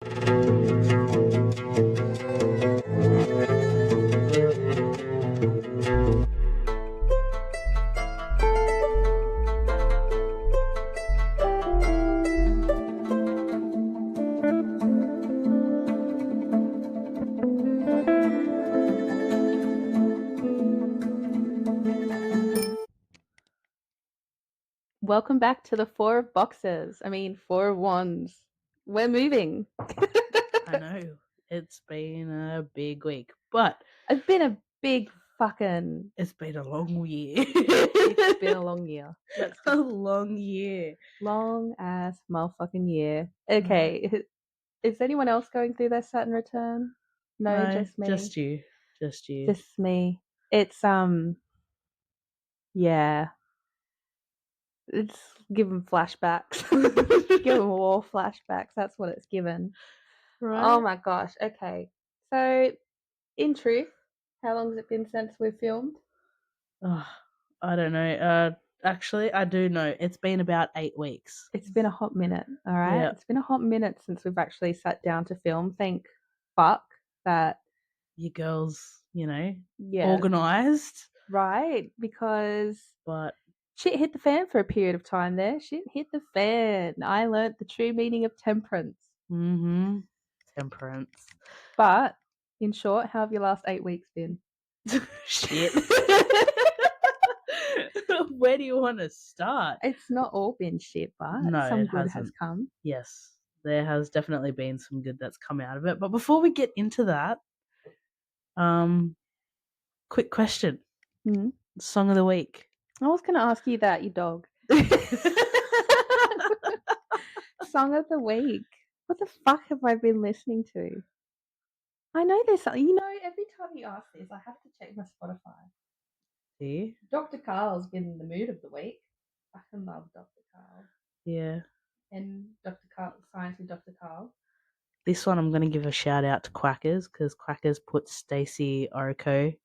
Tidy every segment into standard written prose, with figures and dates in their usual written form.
Welcome back to the 4 of boxes. 4 of wands. We're moving. I know. It's been a big week, but It's been a big fucking... it's been a long year. It's been a long year. A long year. Long ass motherfucking year. Okay. Is anyone else going through their Saturn return? No, just me. Just you. Just you. Just me. It's yeah. It's given flashbacks. Given war flashbacks. That's what it's given. Right. Oh my gosh. Okay. So, in truth, how long has it been since we've filmed? Oh, I don't know. Actually, I do know. It's been about 8 weeks. It's been a hot minute, all right? Yeah. It's been a hot minute since we've actually sat down to film. Thank fuck that... You girls, Yeah. organised. Right, because But shit hit the fan for a period of time there. Shit hit the fan. I learnt the true meaning of temperance. Temperance. But, in short, how have your last 8 weeks been? Shit. Where do you want to start? It's not all been shit, but No, some it good has hasn't. come. Yes, there has definitely been some good that's come out of it. But before we get into that, quick question. Hmm? Song of the week. I was going to ask you that, you dog. Song of the week. What the fuck have I been listening to? I know there's something. Every time you ask this, I have to check my Spotify. See? Dr. Carl's been in the mood of the week. I can love Dr. Carl. Yeah. And Dr. Carl, Science with Dr. Carl. This one I'm going to give a shout out to Quackers because Quackers put Stacey Orrico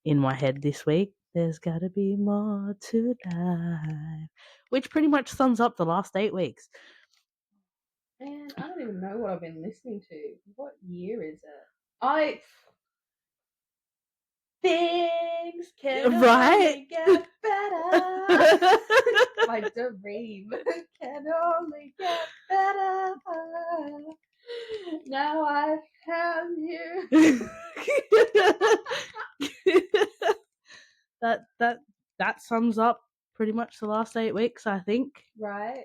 in my head this week. There's gotta be more to life, which pretty much sums up the last 8 weeks. Man, I don't even know what I've been listening to. What year is it? Things can only get better. My dream can only get better. Now I've found you. That sums up pretty much the last 8 weeks, I think. Right?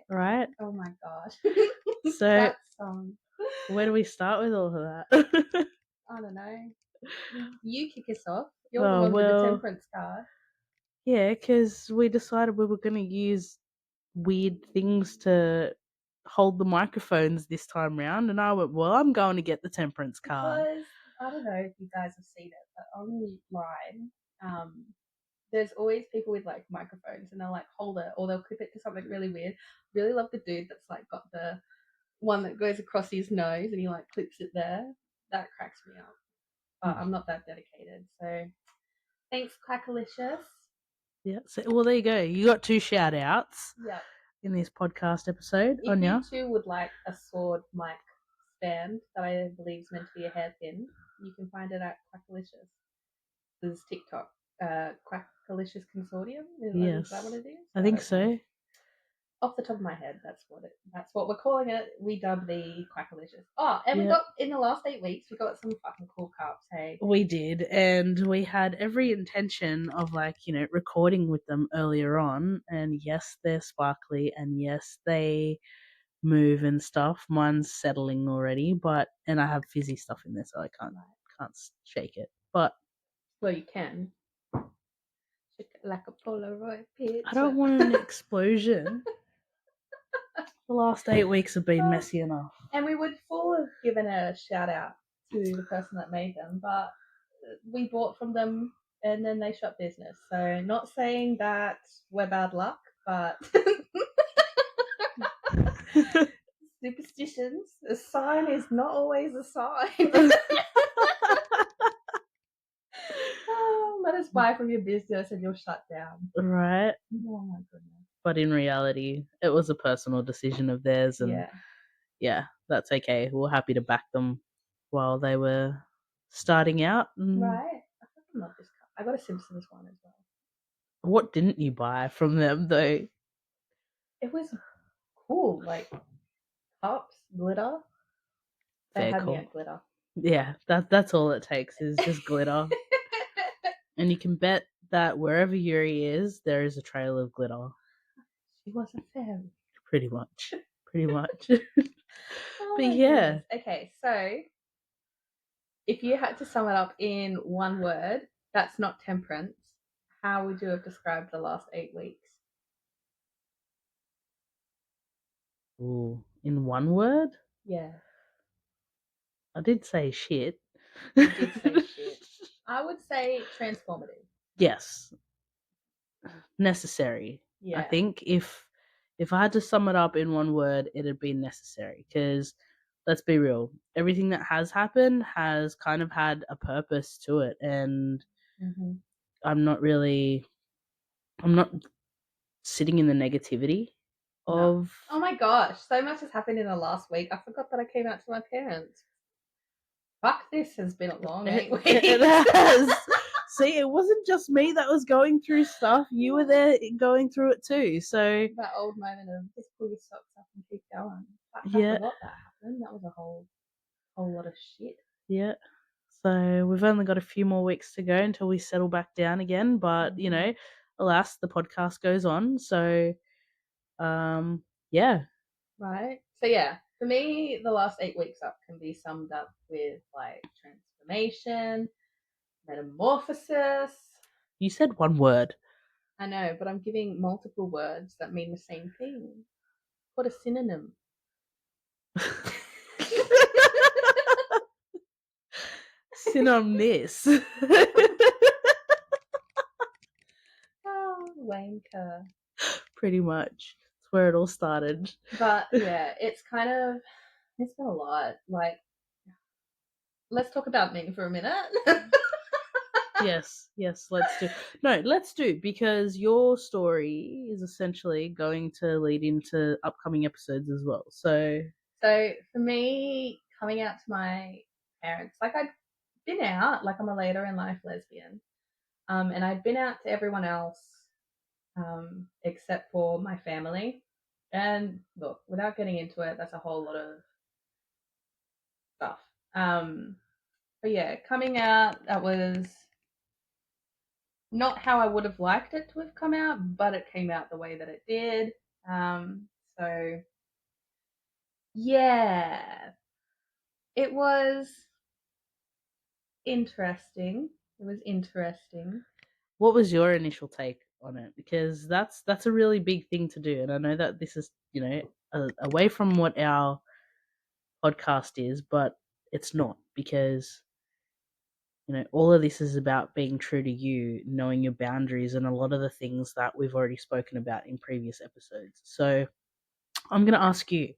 Oh my gosh. So that song. Where do we start with all of that? I don't know. You kick us off. You're the one with the temperance card. Yeah, because we decided we were going to use weird things to hold the microphones this time round, and I went, well, I'm going to get the temperance card. Because, I don't know if you guys have seen it, but online, there's always people with like microphones and they'll like hold it or they'll clip it to something really weird. Really love the dude that's like got the one that goes across his nose and he like clips it there. That cracks me up. But I'm not that dedicated. So thanks, Quackalicious. Yeah. So, well, there you go. You got 2 shout outs. Yeah. In this podcast episode. If you too would like a sword mic stand that I believe is meant to be a hairpin, you can find it at Quackalicious. This is TikTok. Quackalicious Consortium? Is that what it is? I think so. Off the top of my head, that's what we're calling it. We dub the Quackalicious. Oh, and we got in the last 8 weeks, we got some fucking cool cups. Hey, we did, and we had every intention of recording with them earlier on. And yes, they're sparkly, and yes, they move and stuff. Mine's settling already, and I have fizzy stuff in there, so I can't shake it. But well, you can. Shake it like a Polaroid picture. I don't want an explosion. The last 8 weeks have been messy enough. And we would full have given a shout out to the person that made them, but we bought from them and then they shut business. So not saying that we're bad luck, but superstitions. A sign is not always a sign. Let us buy from your business and you'll shut down. Right. Oh my goodness. But in reality, it was a personal decision of theirs, and yeah, that's okay. We're happy to back them while they were starting out. Right? I fucking love this cup. I got a Simpsons one as well. What didn't you buy from them though? It was cool, like cups, glitter. They Fair had me call. at glitter. Yeah, that's all it takes is just glitter. And you can bet that wherever Yuri is, there is a trail of glitter. She was a fairy. Pretty much. Pretty much. Oh But my yeah. goodness. Okay, so if you had to sum it up in one word, that's not temperance, how would you have described the last 8 weeks? Ooh, in one word? Yeah, I did say shit. you did say shit. I would say transformative. Yes, necessary. I Yeah. think if I had to sum it up in one word, it'd be necessary. Because let's be real, everything that has happened has kind of had a purpose to it, and Mm-hmm. I'm not really, I'm not sitting in the negativity No. of. Oh my gosh, so much has happened in the last week. I forgot that I came out to my parents. Fuck, this has been a long It, 8 weeks. it has. See, it wasn't just me that was going through stuff. You were there going through it too. So That old moment of just pull your socks up and keep going. Fuck, I yeah, forgot that happened. That was a whole lot of shit. yeah. So we've only got a few more weeks to go until we settle back down again. But Mm-hmm. alas, the podcast goes on. So yeah. Right? So yeah, for me, the last 8 weeks up can be summed up with like transformation, metamorphosis. You said one word. I know, but I'm giving multiple words that mean the same thing. What a synonym. Synonymous. Oh, wanker. Pretty much. That's where it all started. But yeah, it's been a lot. Like, let's talk about me for a minute. Yes, yes, let's do. No, let's do because your story is essentially going to lead into upcoming episodes as well. So, So for me, coming out to my parents, like I'd been out, like I'm a later in life lesbian, and I'd been out to everyone else, except for my family. And look, without getting into it, that's a whole lot of stuff. Um, but yeah, coming out, that was not how I would have liked it to have come out, but it came out the way that it did. So yeah, it was interesting. It was interesting. what was your initial take on it? Because that's a really big thing to do, and I know that this is away from what our podcast is, but it's not because all of this is about being true to you, knowing your boundaries, and a lot of the things that we've already spoken about in previous episodes. So I'm going to ask you,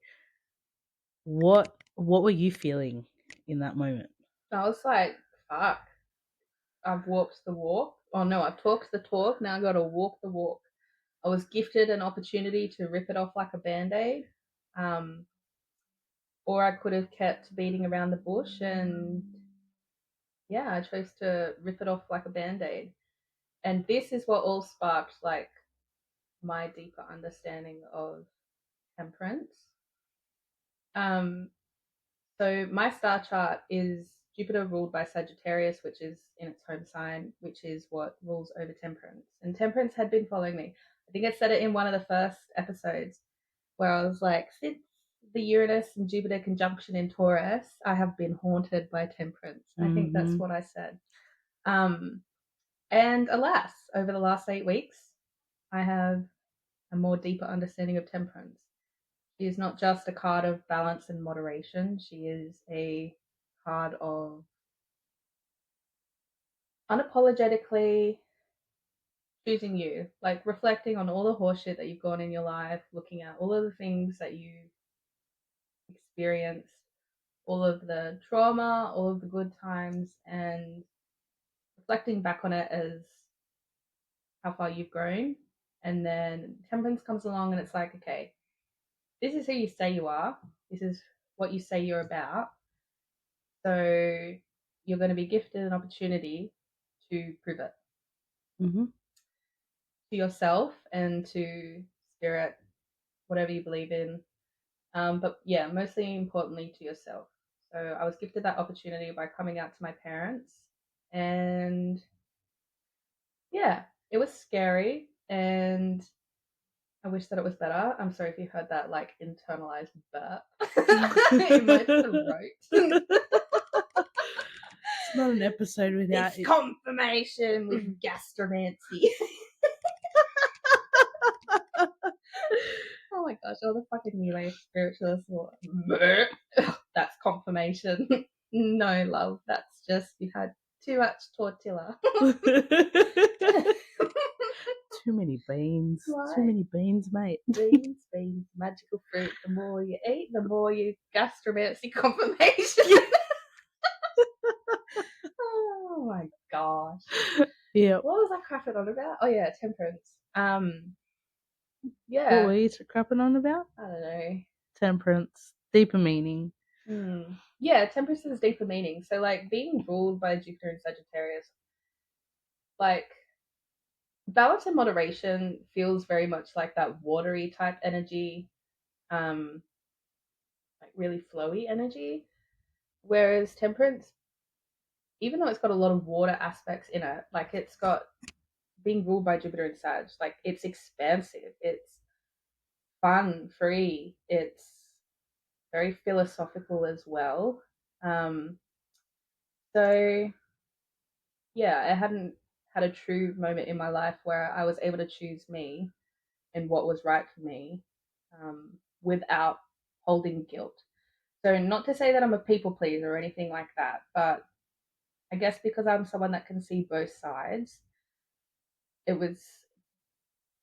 what were you feeling in that moment? I was like, fuck, I've walked the walk. Oh no, I've talked the talk. Now I got to walk the walk. I was gifted an opportunity to rip it off like a band aid. Um, or I could have kept beating around the bush, and yeah, I chose to rip it off like a band aid. And this is what all sparked like my deeper understanding of temperance. Um, so my star chart is Jupiter ruled by Sagittarius, which is in its home sign, which is what rules over temperance. And temperance had been following me. I think I said it in one of the first episodes where I was like, since the Uranus and Jupiter conjunction in Taurus, I have been haunted by temperance. I think that's Mm-hmm. what I said. Um, and alas, over the last 8 weeks, I have a more deeper understanding of temperance. She is not just a card of balance and moderation, she is a card of unapologetically choosing you, like reflecting on all the horseshit that you've gone in your life, looking at all of the things that you experienced, all of the trauma, all of the good times, and reflecting back on it as how far you've grown. And then temperance comes along and it's like, okay, this is who you say you are. This is what you say you're about. So you're going to be gifted an opportunity to prove it Mm-hmm. to yourself and to spirit, whatever you believe in. But yeah, mostly importantly to yourself. So I was gifted that opportunity by coming out to my parents. And yeah, it was scary. And I wish that it was better. I'm sorry if you heard that like internalized burp in my throat. It's not an episode without It's it. confirmation with gastromancy. Oh my gosh, all the fucking new age spiritualists will that's confirmation. No love, that's just you had too much tortilla. Too many beans. Right. Too many beans, mate. Beans, magical fruit. The more you eat, the more you gastromancy confirmation. Oh my gosh. Yeah. What was I crapping on about? Oh yeah, temperance. What were Yeah. you crapping on about? I don't know. Temperance. Deeper meaning. Yeah, temperance has deeper meaning. So like being ruled by Jupiter and Sagittarius, like balance and moderation feels very much like that watery type energy, um, like really flowy energy. Whereas temperance, even though it's got a lot of water aspects in it, like it's got being ruled by Jupiter and Sag, like it's expansive, it's fun, free, it's very philosophical as well. Um, so yeah, I hadn't had a true moment in my life where I was able to choose me and what was right for me, without holding guilt. So, not to say that I'm a people pleaser or anything like that, but I guess because I'm someone that can see both sides, it was,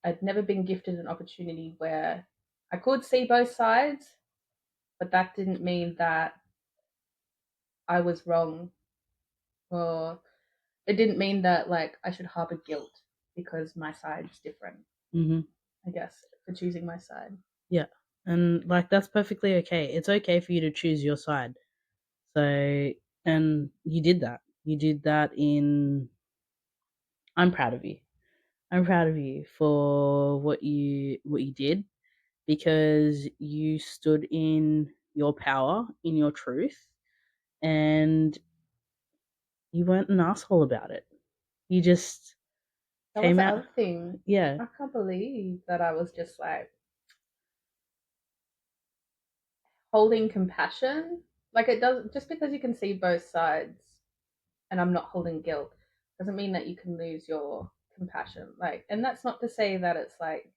I'd never been gifted an opportunity where I could see both sides, but that didn't mean that I was wrong, or it didn't mean that like I should harbor guilt because my side's different. Mm-hmm. I guess for choosing my side. Yeah. And like that's perfectly okay. It's okay for you to choose your side. So and you did that. You did that in I'm proud of you. I'm proud of you for what you did because you stood in your power, in your truth, and you weren't an asshole about it. You just That was came the out. other thing. Yeah. I can't believe that I was just like holding compassion. Like it doesn't just because you can see both sides and I'm not holding guilt doesn't mean that you can lose your compassion. Like, and that's not to say that it's like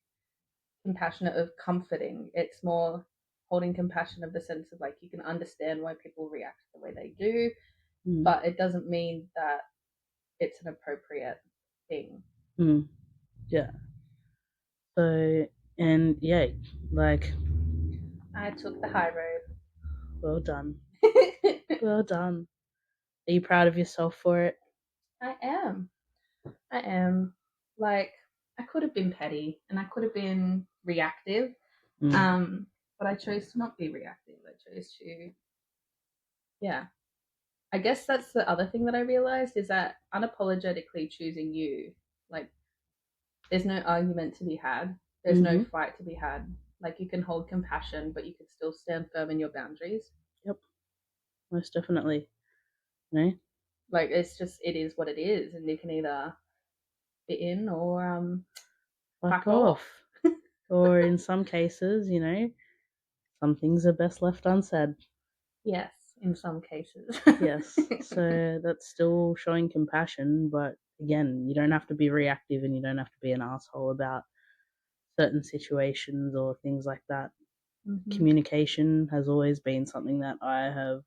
compassionate of comforting. It's more holding compassion of the sense of like you can understand why people react the way they do, Mm. but it doesn't mean that it's an appropriate thing. Mm. Yeah. So and yeah, like I took the high well done. road. Well done. Are you proud of yourself for it? I am. I am. Like, I could have been petty and I could have been reactive, um, but I chose to not be reactive. I chose to, yeah. I guess that's the other thing that I realized is that unapologetically choosing you, like, there's no argument to be had. There's no Mm-hmm. fight to be had. Like, you can hold compassion, but you can still stand firm in your boundaries. Yep. Most definitely. No? Like, it's just, it is what it is, and you can either fit in or Fuck fuck off. off. Or in some cases, some things are best left unsaid. Yes, in some cases. Yes. So that's still showing compassion, but again, you don't have to be reactive and you don't have to be an asshole about certain situations or things like that. Mm-hmm. Communication has always been something that I have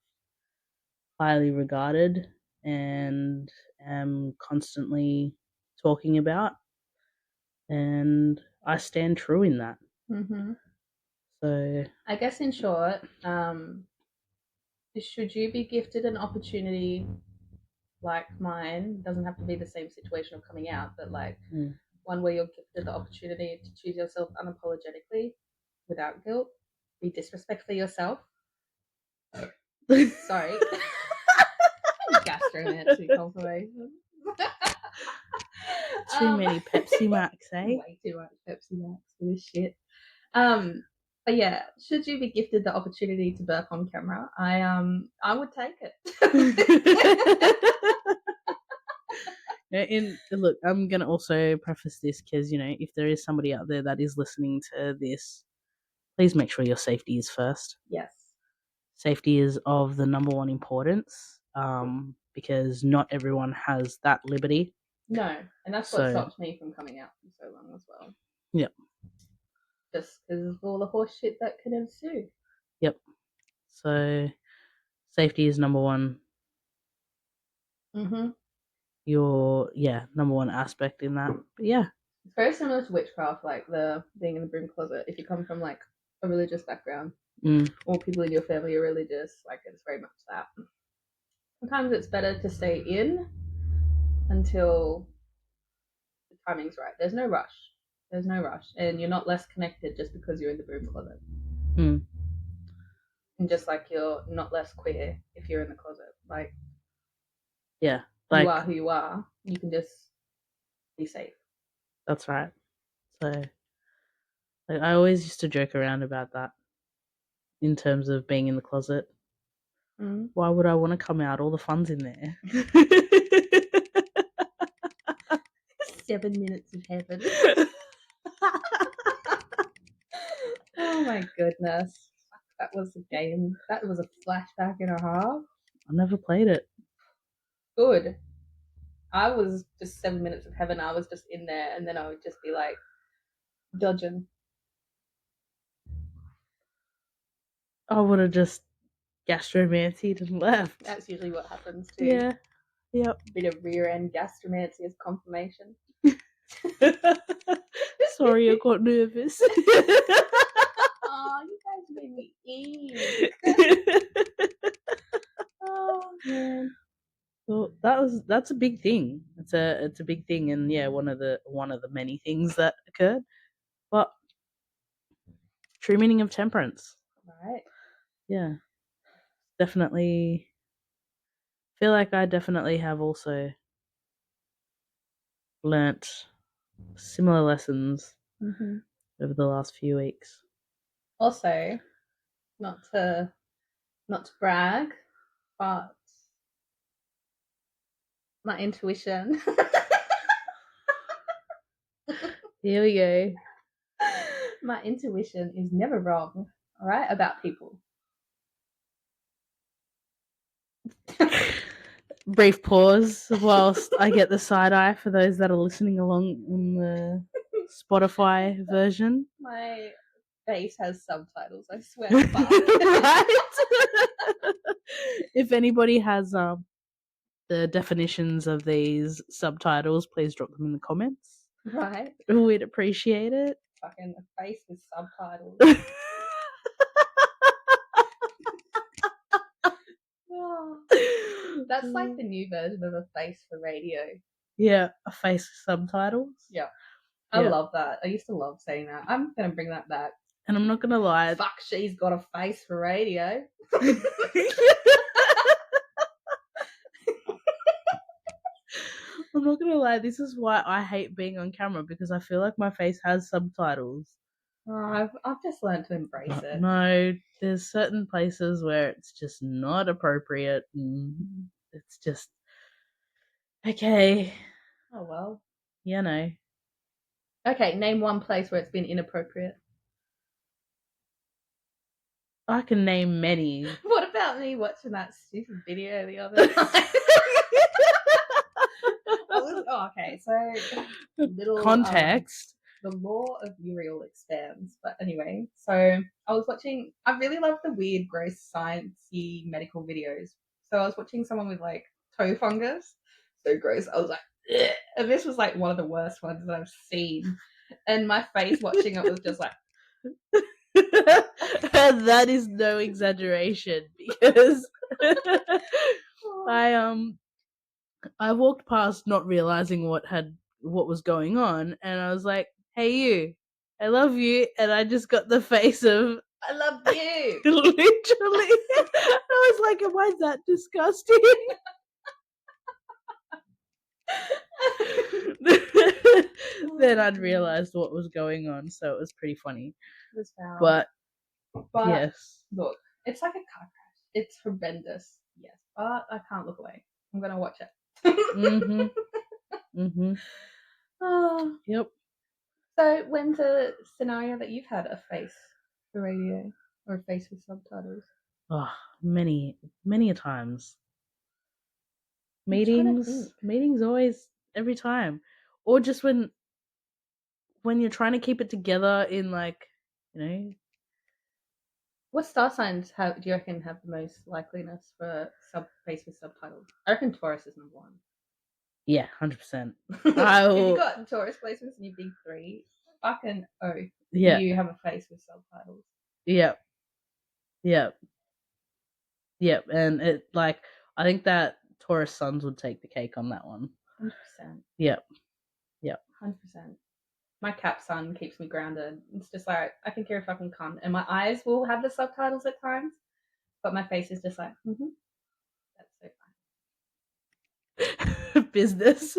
highly regarded and am constantly talking about, and I stand true in that. Mm-hmm. So, I guess in short, should you be gifted an opportunity like mine, doesn't have to be the same situation of coming out, but like mm, one where you're gifted the opportunity to choose yourself unapologetically without guilt, be disrespectful yourself, Sorry. Gastromancy confirmation. Too many Pepsi Max, eh? Way too much Pepsi Max for this shit. But yeah, should you be gifted the opportunity to burp on camera, I would take it. Look, I'm gonna also preface this because if there is somebody out there that is listening to this, please make sure your safety is first. Yes. Safety is of the number one importance, because not everyone has that liberty. No, and that's what stopped me from coming out for so long as well. Yep. Just because of all the horse shit that could ensue. Yep. So safety is number one. Mm-hmm. Your number one aspect in that. But yeah. It's very similar to witchcraft, like the being in the broom closet. If you come from like a religious background, or people in your family are religious, like it's very much that. Sometimes it's better to stay in until the timing's right. There's no rush. And you're not less connected just because you're in the broom closet. And just like you're not less queer if you're in the closet. Like, yeah, like you are who you are. You can just be safe. That's right. So, like, I always used to joke around about that in terms of being in the closet. Why would I want to come out? All the fun's in there. 7 minutes of heaven. Oh my goodness. That was a game. That was a flashback and a half. I never played it. Good. I was just 7 minutes of heaven. I was just in there, and then I would just be like dodging. I would have just gastromancied and left. That's usually what happens too. Yeah. Yep. A bit of rear end gastromancy as confirmation. Sorry, I got nervous. Oh, you guys made me eat. Oh man. Well, that's a big thing. It's a big thing, and yeah, one of the many things that occurred. But true meaning of temperance. Right. Yeah. Definitely feel like I definitely have also learnt similar lessons over the last few weeks. Also, not to brag, but my intuition. Here we go. My intuition is never wrong, all right, about people. Brief pause whilst I get the side eye for those that are listening along on the Spotify version. My face has subtitles, I swear to God. Right? If anybody has the definitions of these subtitles, please drop them in the comments. Right. We'd appreciate it. Fucking a face with subtitles. Oh, that's like the new version of a face for radio. Yeah, a face with subtitles. Yeah. I love that. I used to love saying that. I'm going to bring that back. And I'm not going to lie. Fuck, she's got a face for radio. I'm not going to lie. This is why I hate being on camera, because I feel like my face has subtitles. Oh, I've just learned to embrace it. No, there's certain places where it's just not appropriate. It's just, okay. Oh, well. You know. Okay, name one place where it's been inappropriate. I can name many. What about me watching that stupid video the other night? Okay, so little context. The law of Euryale expands. But anyway, so I was watching. I really love the weird, gross, sciencey medical videos. So I was watching someone with like toe fungus. So gross. I was like, ugh. And this was like one of the worst ones that I've seen. And my face watching it was just like. That is no exaggeration, because I walked past not realizing what was going on, and I was like, "Hey, you, I love you," and I just got the face of I love you. Literally. I was like, am I that disgusting? Then I'd realized what was going on, so it was pretty funny. It was foul. But But yes. look, it's like a car crash. It's horrendous. Yes, but I can't look away. I'm gonna watch it. Mhm. Mhm. Oh. Yep. So, when's a scenario that you've had a face for radio or a face with subtitles? Oh, many a times. I'm trying to think. Meetings always every time. Or just when you're trying to keep it together in like, you know, What star signs do you reckon have the most likeliness for face with subtitles? I reckon Taurus is number one. yeah, 100%. If you got Taurus placements and you big three, fucking oath, Yeah. you have a face with subtitles. Yep. Yep. Yep. And it like I think that Taurus Suns would take the cake on that one. 100%. Yep. Yep. 100%. My Cap Sun keeps me grounded. It's just like, I think you're a fucking cunt. And my eyes will have the subtitles at times, but my face is just like, that's so fine. Business.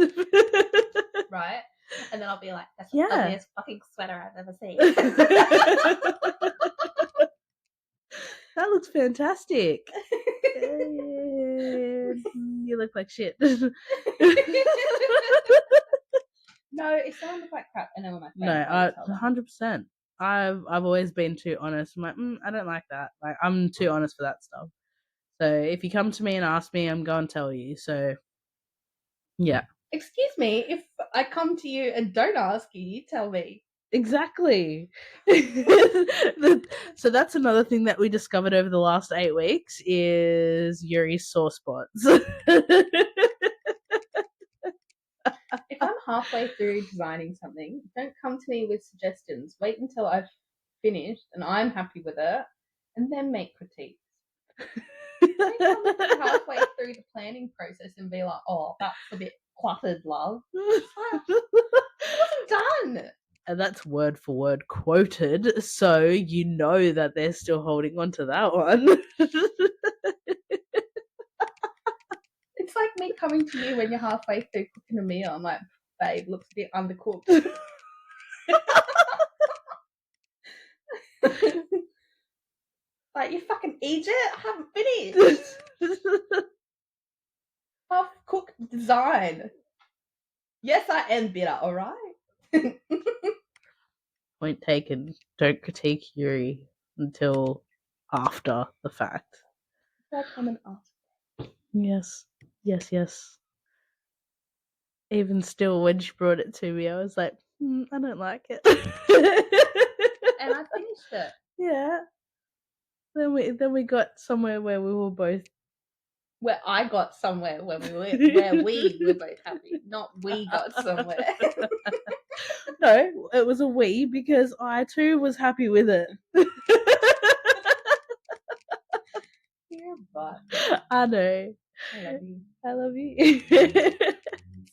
Right? And then I'll be like, that's the Yeah. ugliest fucking sweater I've ever seen. That looks fantastic. You look like shit. No, it sounded like crap, and then when my face No, 100%. I've always been too honest. I'm like, I don't like that. Like, I'm too honest for that stuff. So if you come to me and ask me, I'm going to tell you. So, yeah. Excuse me, if I come to you and don't ask you, you tell me. Exactly. So that's another thing that we discovered over the last 8 weeks is Yuri's sore spots. If I'm halfway through designing something, don't come to me with suggestions. Wait until I've finished and I'm happy with it, and then make critiques. Don't come to me halfway through the planning process and be like, oh, that's a bit cluttered, love. It wasn't done. And that's word for word quoted, so you know that they're still holding on to that one. It's like me coming to you when you're halfway through cooking a meal. I'm like, babe, looks a bit undercooked. Like, you fucking eat it? I haven't finished. Half cooked design. Yes, I am bitter, alright? Point taken. Don't critique Yuri until after the fact. I'll come and ask. Yes. Yes, yes. Even still, when she brought it to me, I was like, I don't like it. And I finished it. Yeah. Then we got somewhere where we were both. Where I got somewhere where we were both happy. Not we got somewhere. No, it was a we because I too was happy with it. Your butt. I know. I love you. I love you.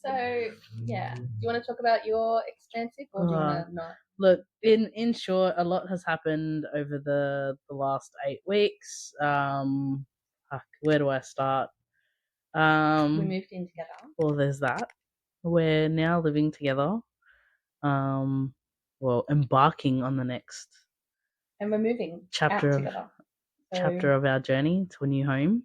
So, yeah. Do you want to talk about your expansive or do you want to not? Look, in short, a lot has happened over the last 8 weeks. Where do I start? We moved in together. Well, there's that. We're now living together. Well, embarking on the next And we're moving chapter out of together. chapter of our journey to a new home.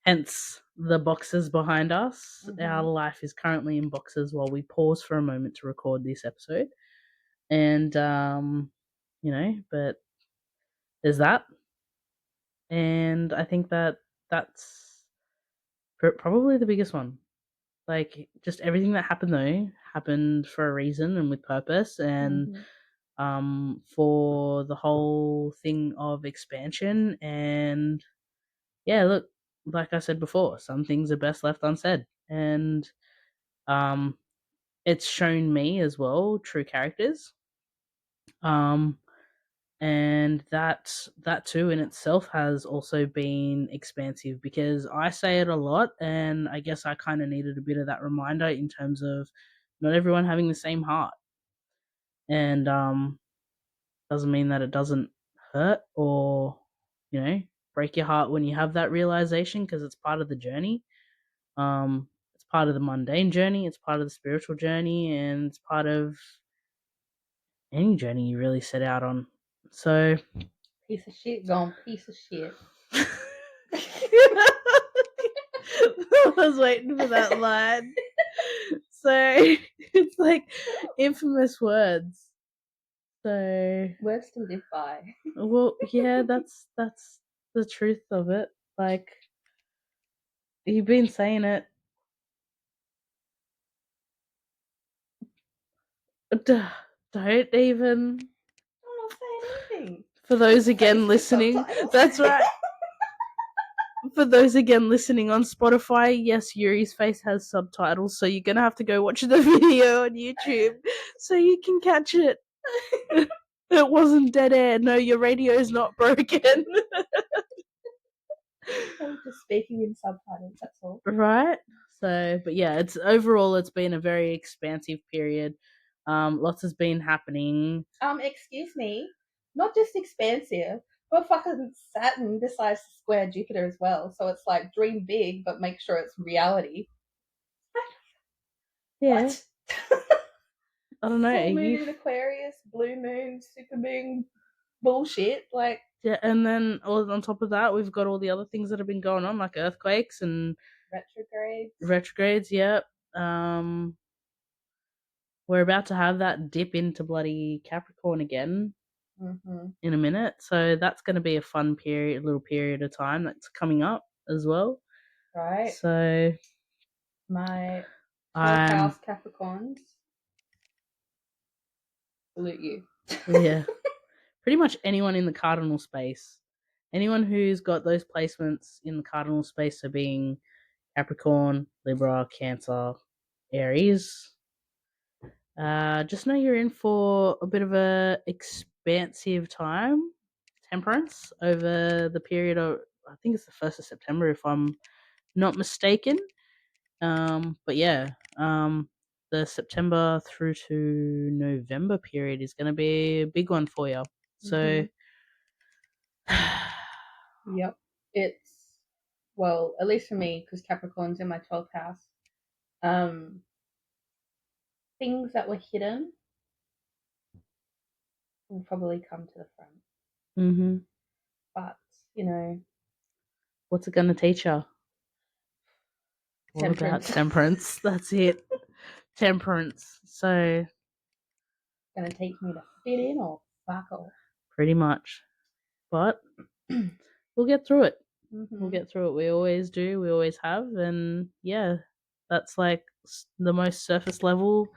Hence the boxes behind us. Our life is currently in boxes while we pause for a moment to record this episode. And but there's that. And I think that that's probably the biggest one. Like, just everything that happened though happened for a reason and with purpose, and for the whole thing of expansion. And yeah, look, like I said before, some things are best left unsaid, and it's shown me as well true characters. And that too in itself has also been expansive, because I say it a lot, and I guess I kind of needed a bit of that reminder in terms of not everyone having the same heart. And doesn't mean that it doesn't hurt or, break your heart when you have that realization, because it's part of the journey. It's part of the mundane journey, it's part of the spiritual journey, and it's part of any journey you really set out on. So, Piece of shit gone piece of shit. I was waiting for that line. So it's like infamous words. So Words to live by. well, yeah, that's the truth of it. Like, you've been saying it. Don't even. I'm not saying anything. For those again listening, that's right. For those again listening on Spotify, yes, Yuri's face has subtitles, so you're gonna have to go watch the video on YouTube so you can catch it. It wasn't dead air. No, your radio is not broken. I'm just speaking in subtitles, that's all. Right? So, but yeah, it's been a very expansive period. Lots has been happening. Excuse me. Not just expansive, but fucking Saturn decides to square Jupiter as well. So it's like dream big, but make sure it's reality. Yeah. What? I don't know. Full moon in Aquarius, blue moon, super moon, bullshit. Like, Yeah, and then on top of that, we've got all the other things that have been going on, like earthquakes and retrogrades. Yep. We're about to have that dip into bloody Capricorn again in a minute, so that's going to be a fun little period of time that's coming up as well. Right. So my 12th house Capricorns salute you. Yeah. Pretty much anyone in the cardinal space, anyone who's got those placements in the cardinal space, so being Capricorn, Libra, Cancer, Aries, just know you're in for a bit of a expansive time, Temperance, over the period of, I think it's the 1st of September, if I'm not mistaken. But yeah, the September through to November period is going to be a big one for you. So, yep, it's, well, at least for me, because Capricorn's in my 12th house. Things that were hidden will probably come to the front. Mm-hmm. But, what's it going to teach you? All about temperance. That's it. Temperance. So, going to teach me to fit in or fuck off. Pretty much. But we'll get through it. Mm-hmm. We'll get through it. We always do. We always have. And yeah, that's like the most surface level,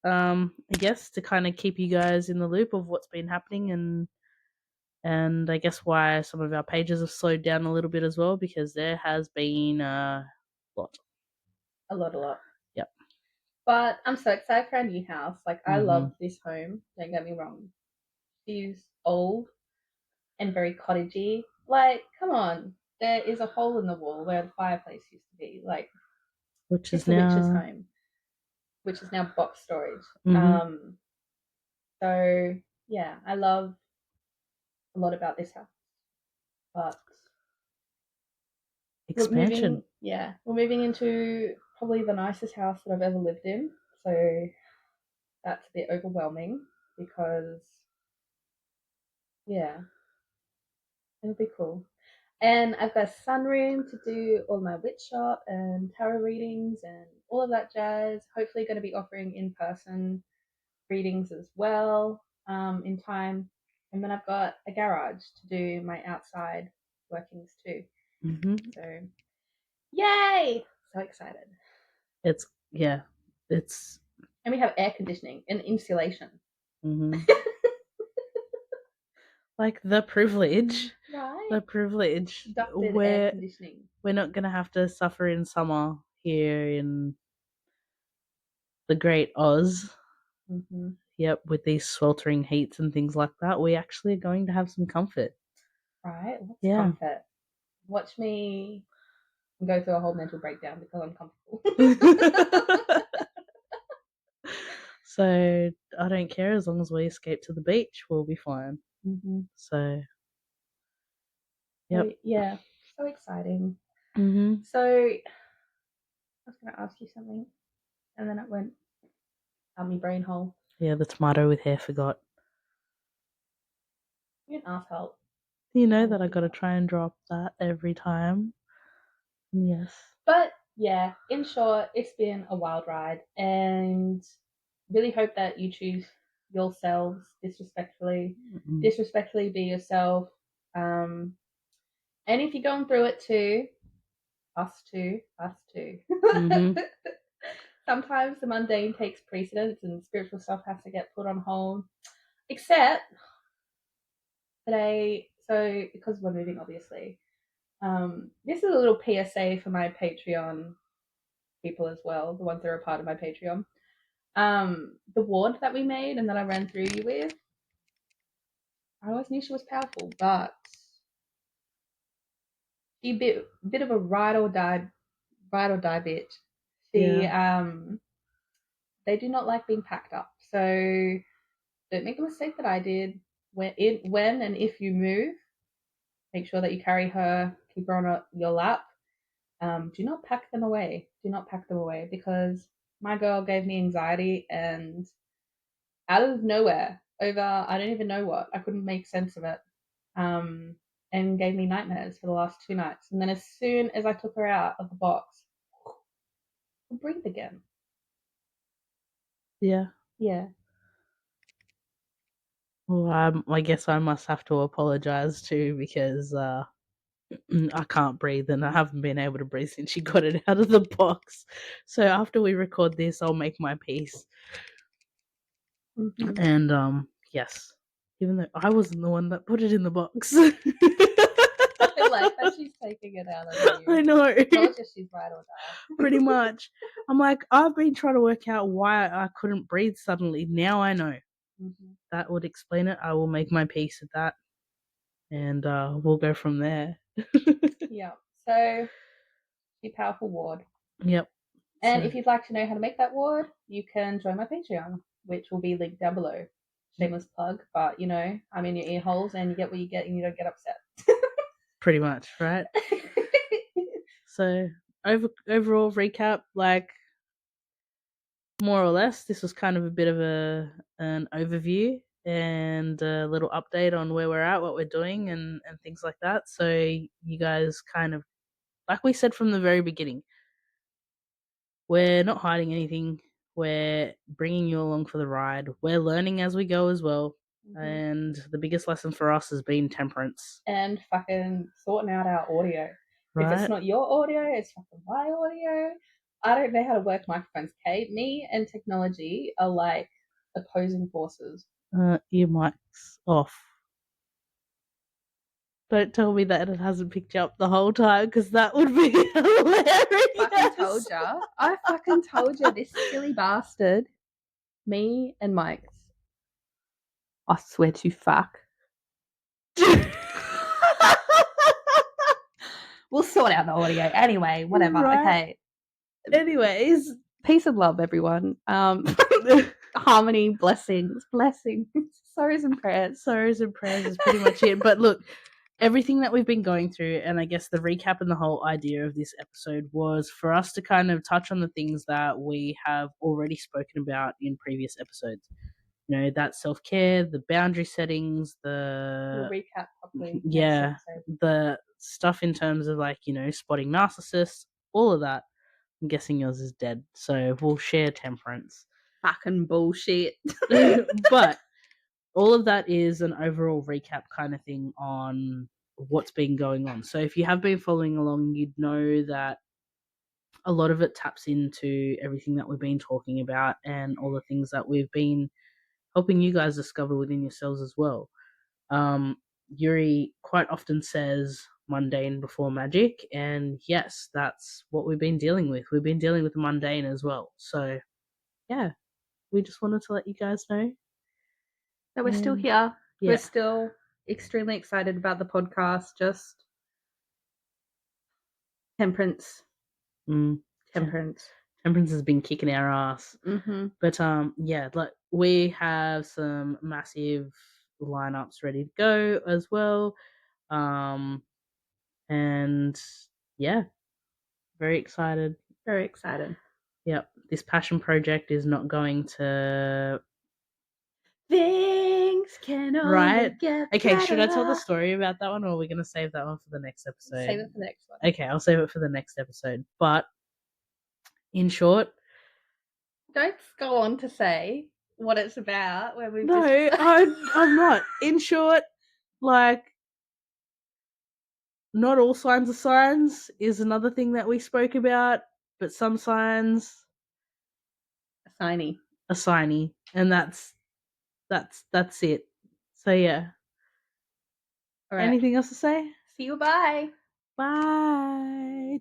I guess, to kind of keep you guys in the loop of what's been happening, and I guess why some of our pages have slowed down a little bit as well, because there has been a lot. A lot. Yep. But I'm so excited for our new house. Like, I love this home. Don't get me wrong. She's old and very cottagey. Like, come on. There is a hole in the wall where the fireplace used to be. Like, which is the now witch's home, which is now box storage. So yeah, I love a lot about this house. But expansion. We're moving into probably the nicest house that I've ever lived in. So that's a bit overwhelming because, yeah, it'll be cool. And I've got a sunroom to do all my witch shop and tarot readings and all of that jazz. Hopefully going to be offering in-person readings as well in time. And then I've got a garage to do my outside workings too. So, yay! So excited. It's and we have air conditioning and insulation. Like the privilege, right? The privilege. Ducted air conditioning. We're not gonna have to suffer in summer here in the great Oz. Yep, with these sweltering heats and things like that, we actually are going to have some comfort. Right? What's comfort? Watch me go through a whole mental breakdown because I'm comfortable. So I don't care, as long as we escape to the beach, we'll be fine. So, yep. So, yeah, so exciting. Mm-hmm. So I was going to ask you something, and then it went down my brain hole. Yeah, the tomato with hair forgot. You're an asshole. You know I that love I you, gotta though. try and drop that every time. Yes. But yeah, in short, it's been a wild ride, and really hope that you choose yourselves disrespectfully. Mm-mm. Disrespectfully be yourself. And if you're going through it too, us too, us too. Mm-hmm. Sometimes the mundane takes precedence and spiritual stuff has to get put on hold. Except today, so because we're moving, obviously, this is a little PSA for my Patreon people as well, the ones that are a part of my Patreon. The ward that we made and that I ran through you with, I always knew she was powerful, but she bit of a ride or die bitch. She Yeah. They do not like being packed up, so don't make the mistake that I did. When and if you move, make sure that you carry her, keep her on your lap. Do not pack them away. Do not pack them away because my girl gave me anxiety and out of nowhere, over I don't even know what, I couldn't make sense of it. Um, and gave me nightmares for the last 2 nights. And then as soon as I took her out of the box, I could breathe again. Yeah. Yeah. Well, I guess I must have to apologize too because I can't breathe and I haven't been able to breathe since she got it out of the box. So after we record this, I'll make my peace. Mm-hmm. And yes, even though I wasn't the one that put it in the box. I like that she's taking it out on you. I know. Told you she's ride or die. Pretty much. I'm like, I've been trying to work out why I couldn't breathe suddenly. Now I know. Mm-hmm. That would explain it. I will make my peace with that. And we'll go from there. Yeah. So, be powerful ward. Yep. And So, if you'd like to know how to make that ward, you can join my Patreon, which will be linked down below. Shameless plug, but you know, I'm in your ear holes and you get what you get and you don't get upset. pretty much, right? So, overall recap, like more or less, this was kind of a bit of an overview and a little update on where we're at, what we're doing, and things like that. So you guys kind of, like we said from the very beginning, we're not hiding anything. We're bringing you along for the ride. We're learning as we go as well. Mm-hmm. And the biggest lesson for us has been temperance. And fucking sorting out our audio. If it's Right? not your audio, it's fucking my audio. I don't know how to work microphones, Kate. Me and technology are like opposing forces. Your mic's off. Don't tell me that it hasn't picked you up the whole time because that would be Fucking told hilarious. ya. I fucking told ya, this silly bastard. Me and Mike's. I swear to fuck. We'll sort out the audio anyway. Whatever. Right. Okay. Anyways, Peace and love, everyone. Harmony, blessings, blessings, sorrows and prayers. sorrows and prayers is pretty much it. But look, everything that we've been going through, and I guess the recap and the whole idea of this episode was for us to kind of touch on the things that we have already spoken about in previous episodes. You know, that self care, the boundary settings, We'll the recap properly next yeah, episode. the stuff in terms of like, you know, spotting narcissists, all of that. I'm guessing yours is dead, so we'll share temperance. Fucking bullshit. But all of that is an overall recap kind of thing on what's been going on. So if you have been following along, you'd know that a lot of it taps into everything that we've been talking about and all the things that we've been helping you guys discover within yourselves as well. Yuri quite often says mundane before magic, and yes, that's what we've been dealing with. We've been dealing with the mundane as well. So, yeah, we just wanted to let you guys know. So we're still here. Yeah. We're still extremely excited about the podcast. Just temperance. Mm. Temperance. Temperance has been kicking our ass. Mm-hmm. But yeah, like we have some massive the lineups ready to go as well. And yeah, very excited. Very excited. Yep, this passion project is not going to Things can only right. get Okay, should I tell the better. story about that one, or are we going to save that one for the next episode? Save it for the next one. Okay, I'll save it for the next episode. But in short, Don't go on to say what it's about when we've no, just I'm not. In short, like, not all signs are signs is another thing that we spoke about, but some signs signy. are signy, and that's it. So yeah. All right. Anything else to say? See you. Bye. Bye.